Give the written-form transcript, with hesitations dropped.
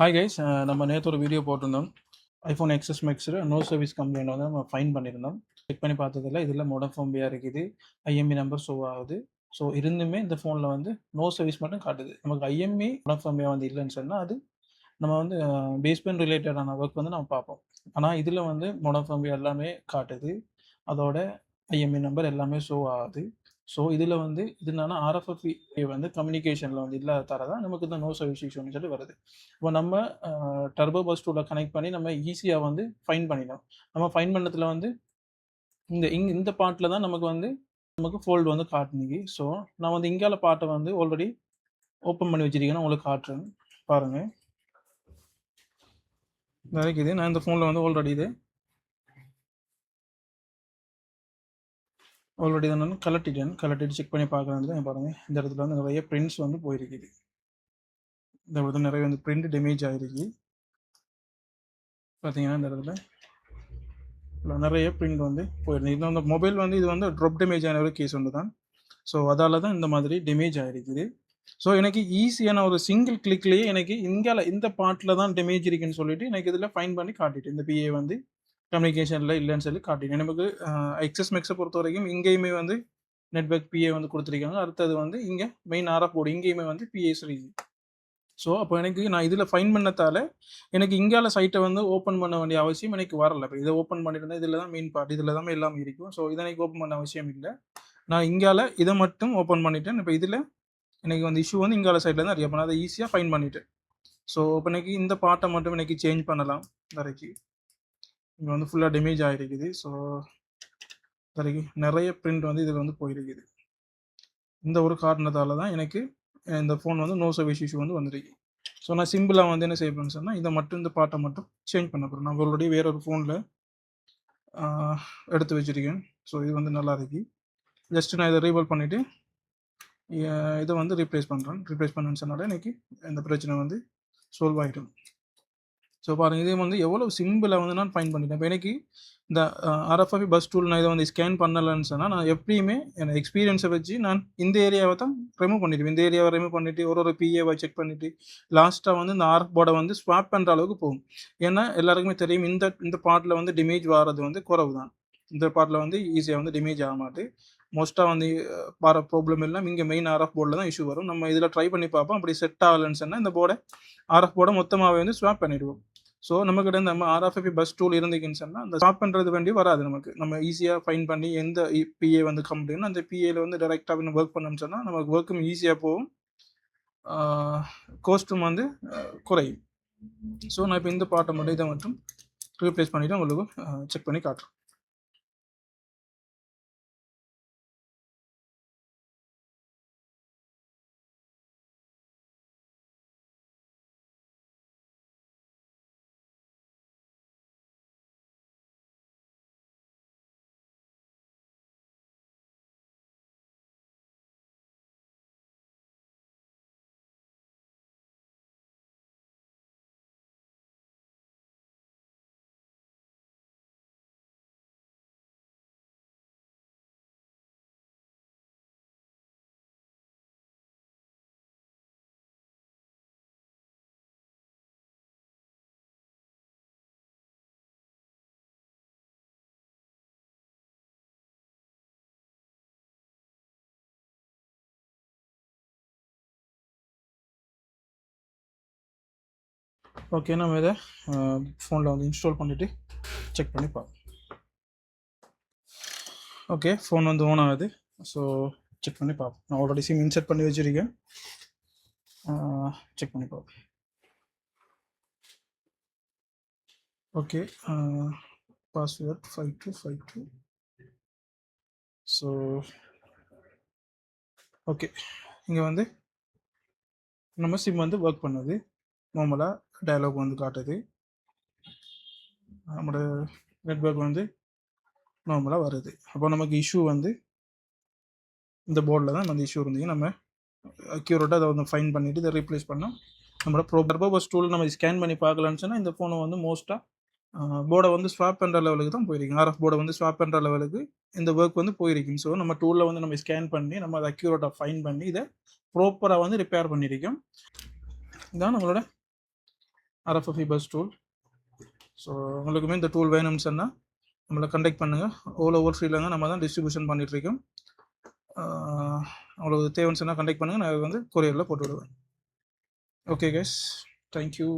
Hi guys, நம்ம நேற்று ஒரு வீடியோ போட்டிருந்தோம். ஐஃபோன் எக்ஸஸ் மேக்ஸில் நோ சர்வீஸ் கம்ப்ளைண்ட் வந்து நம்ம ஃபைன் பண்ணியிருந்தோம். செக் பண்ணி பார்த்ததில்ல, இதில் மோடோஃபோம்பியா இருக்குது, ஐஎம்இ நம்பர் ஷோ ஆகுது. ஸோ இருந்துமே இந்த ஃபோனில் வந்து நோ சர்வீஸ் மட்டும் காட்டுது. நமக்கு ஐஎம்இ மோடோஃபோம்பியா வந்து இல்லைன்னு சொன்னால் அது நம்ம வந்து பேஸ்பேண்ட் ரிலேட்டடான ஒர்க் வந்து நம்ம பார்ப்போம். ஆனால் இதில் வந்து மோடோஃபோம்பியா எல்லாமே காட்டுது, அதோட ஐஎம்இ நம்பர் எல்லாமே ஷோ ஆகுது. ஸோ இதில் வந்து இது என்னன்னா ஆர்எஃப்எஃப்இ வந்து கம்யூனிகேஷனில் வந்து இல்லாத தர தான் நமக்கு இந்த நோ சர்வீஸ் இஷ்யூன்னு சொல்லி வருது. இப்போ நம்ம டர்போ பஸ் டூவில் கனெக்ட் பண்ணி நம்ம ஈஸியாக வந்து ஃபைன் பண்ணிடலாம். நம்ம ஃபைன் பண்ணதில் வந்து இந்த பார்ட்டில் தான் நமக்கு ஃபோல்டு வந்து காட்டுனிக்கு. ஸோ நான் வந்து இங்கால பார்ட்டை வந்து ஆல்ரெடி ஓப்பன் பண்ணி வச்சிருக்கேன், உங்களுக்கு காட்டுறேன் பாருங்கள். இது நான் இந்த ஃபோனில் வந்து ஆல்ரெடி தான் நான் கலட்டிட்டு செக் பண்ணி பார்க்குறது பாருங்கள். இந்த இடத்துல வந்து நிறைய பிரிண்ட்ஸ் வந்து போயிருக்குது. இந்த இடத்துல நிறைய வந்து பிரிண்ட் டேமேஜ் ஆகிருக்கு. பார்த்தீங்கன்னா இந்த இடத்துல நிறைய பிரிண்ட் வந்து போயிருக்கு. இது அந்த மொபைல் வந்து இது வந்து ட்ராப் டேமேஜ் ஆன ஒரு கேஸ் ஒன்று தான். ஸோ அதால் தான் இந்த மாதிரி டேமேஜ் ஆகிருக்குது. ஸோ எனக்கு ஈஸியான ஒரு சிங்கிள் கிளிக்லேயே எனக்கு இந்த பார்ட்டில் தான் டேமேஜ் இருக்குன்னு சொல்லிட்டு எனக்கு இதில் ஃபைன் பண்ணி காட்டிட்டு இந்த பிஏ வந்து கம்யூனிகேஷனில் இல்லைன்னு சொல்லி காட்டிட்டு நமக்கு எக்ஸஸ் மேக்ஸை பொறுத்த வரைக்கும் இங்கேயுமே வந்து நெட்வொர்க் பிஏ வந்து கொடுத்துருக்காங்க. அடுத்தது வந்து இங்கே மெயின் ஆர்எஃப் போர்டு இங்கேயுமே வந்து பிஏஸ் இருக்குது. ஸோ அப்போ நான் இதில் ஃபைன் பண்ணத்தால் எனக்கு இங்கால சைட்டை வந்து ஓப்பன் பண்ண வேண்டிய அவசியம் எனக்கு வரல. இப்போ இதை ஓப்பன் பண்ணியிருந்தேன், இதில் தான் மெயின் பார்ட், இதில் தான் எல்லாமே இருக்கும். ஸோ இதை எனக்கு ஓப்பன் பண்ண அவசியம் இல்லை. நான் இங்கால இதை மட்டும் ஓப்பன் பண்ணிட்டேன். இப்போ இதில் எனக்கு வந்து இஷ்யூ வந்து இங்கால சைடில் தான் இருக்கு. அப்போ நான் அதை ஈஸியாக ஃபைன் பண்ணிட்டேன். ஸோ இப்போ எனக்கு இந்த பார்ட்டை மட்டும் எனக்கு சேஞ்ச் பண்ணலாம். வரைக்கும் இங்கே வந்து ஃபுல்லாக டேமேஜ் ஆகிருக்குது. ஸோ வரைக்கும் நிறைய பிரிண்ட் வந்து இதில் வந்து போயிருக்குது. இந்த ஒரு காரணத்தால் தான் எனக்கு இந்த ஃபோன் வந்து நோ சர்வீஸ் இஷ்யூ வந்து வந்துருக்கு. ஸோ நான் சிம்பிளாக வந்து என்ன செய்ய போகிறேன்னு சொன்னால் இதை மட்டும் இந்த பார்ட்டை மட்டும் சேஞ்ச் பண்ண போகிறேன். நான் ஆல்ரெடி வேற ஒரு ஃபோனில் எடுத்து வச்சுருக்கேன். ஸோ இது வந்து நல்லா இருக்கு. ஜஸ்ட் நான் இதை ரீபால் பண்ணிவிட்டு இதை வந்து ரீப்ளேஸ் பண்ணுறேன்னு சொன்னாலே எனக்கு இந்த பிரச்சனை வந்து சால்வ் ஆகிடும். ஸோ பாருங்கள், இதே வந்து எவ்வளோ சிம்பிளாக வந்து நான் ஃபைன் பண்ணிட்டேன். இப்போ எனக்கு இந்த ஆர்எஃப்ஐ பஸ் டூல் நான் இதை வந்து ஸ்கேன் பண்ணலைன்னு சொன்னால் நான் எப்படியுமே என்னோட எக்ஸ்பீரியன்ஸை வச்சு நான் இந்த ஏரியாவை தான் ரிமூவ் பண்ணிவிடுவேன். இந்த ஏரியாவை ரிமூவ் பண்ணிவிட்டு ஒரு பிஏவை செக் பண்ணிவிட்டு லாஸ்ட்டாக வந்து இந்த ஆர்எஃப் போர்டை வந்து ஸ்வாப் பண்ணுற அளவுக்கு போகும். ஏன்னா எல்லாருக்குமே தெரியும் இந்த பார்ட்டில் வந்து டேமேஜ் வர்றது வந்து குறவு தான். இந்த பார்ட்டில் வந்து ஈஸியாக வந்து டேமேஜ் ஆக மாட்டு. மோஸ்ட்டாக வந்து வர ப்ராப்ளம் எல்லாம் இங்கே மெயின் ஆர்எஃப் போர்டில் தான் இஷ்யூ வரும். நம்ம இதில் ட்ரை பண்ணி பார்ப்போம். அப்படி செட் ஆகலைன்னு சொன்னால் இந்த போர்டை ஆர்எஃப் போர்டை மொத்தமாகவே வந்து ஸ்வாப் பண்ணிவிடுவோம். ஸோ நம்மக்கிட்ட நம்ம ஆர்எஃப்ஐபி பஸ் டூல் இருந்துக்குன்னு சொன்னால் அந்த ஸ்டாப் பண்ணுறது வேண்டி வராது. நம்ம ஈஸியாக ஃபைன் பண்ணி எந்த பிஏ வந்து கம்ப்ளைண்ட் அந்த பிஏல வந்து டைரெக்டாக ஒர்க் பண்ணோம்னு சொன்னால் நமக்கு ஒர்க்கும் ஈஸியாக போகும், கோஸ்ட்டும் வந்து குறையும். ஸோ நான் இப்போ இந்த பார்ட்டை மட்டும் இதை மட்டும் ரீப்ளேஸ் பண்ணிவிட்டு உங்களுக்கு செக் பண்ணி காட்டுறேன். ஓகே, நம்ம இதை ஃபோனில் வந்து இன்ஸ்டால் பண்ணிவிட்டு செக் பண்ணி பார்ப்போம். ஓகே, ஃபோன் வந்து ஓன் ஆகுது. ஸோ செக் பண்ணி பார்ப்போம். நான் ஆல்ரெடி சிம் இன்செர்ட் பண்ணி வச்சுருக்கேன். செக் பண்ணி பார்ப்போம். Okay, password 5252. ஸோ ஓகே, இங்கே வந்து நம்ம சிம் வந்து ஒர்க் பண்ணுது. நார்மலாக டயலாக் வந்து காட்டுது. நம்மளோட நெட்வொர்க் வந்து நார்மலாக வருது. அப்போ நமக்கு இஷ்யூ வந்து இந்த போர்டில் தான் அந்த இஷ்யூ இருந்தீங்க. நம்ம அக்யூரேட்டாக அதை வந்து ஃபைன் பண்ணிவிட்டு இதை ரீப்ளேஸ் பண்ணோம். நம்மளோட பர்பஸ் டூல் நம்ம ஸ்கேன் பண்ணி பார்க்கலான்னு சொன்னால் இந்த ஃபோனை வந்து மோஸ்ட்டாக போர்டை வந்து ஸ்வாப் பண்ணுற லெவலுக்கு தான் போயிருக்கும். ஆர்எஃப் போர்டை வந்து ஸ்வாப் பண்ணுற லெவலுக்கு இந்த ஒர்க் வந்து போயிருக்கும். ஸோ நம்ம டூலில் வந்து நம்ம ஸ்கேன் பண்ணி நம்ம அதை அக்யூரேட்டாக ஃபைன் பண்ணி இதை ப்ராப்பராக வந்து ரிப்பேர் பண்ணியிருக்கோம். இதான் நம்மளோட RFID பஸ் டூல். ஸோ உங்களுக்குமே இந்த டூல் வேணும்னு சொன்னால் நம்மளை கண்டெக்ட் பண்ணுங்கள். ஓவர் ஸ்ரீலங்கா நம்ம தான் டிஸ்ட்ரிபியூஷன் பண்ணிகிட்ருக்கோம். உங்களுக்கு தேவைன்னு சொன்னால் கண்டெக்ட் பண்ணுங்கள், நான் வந்து கொரியரில் போட்டு விடுவேன். Okay guys, thank you.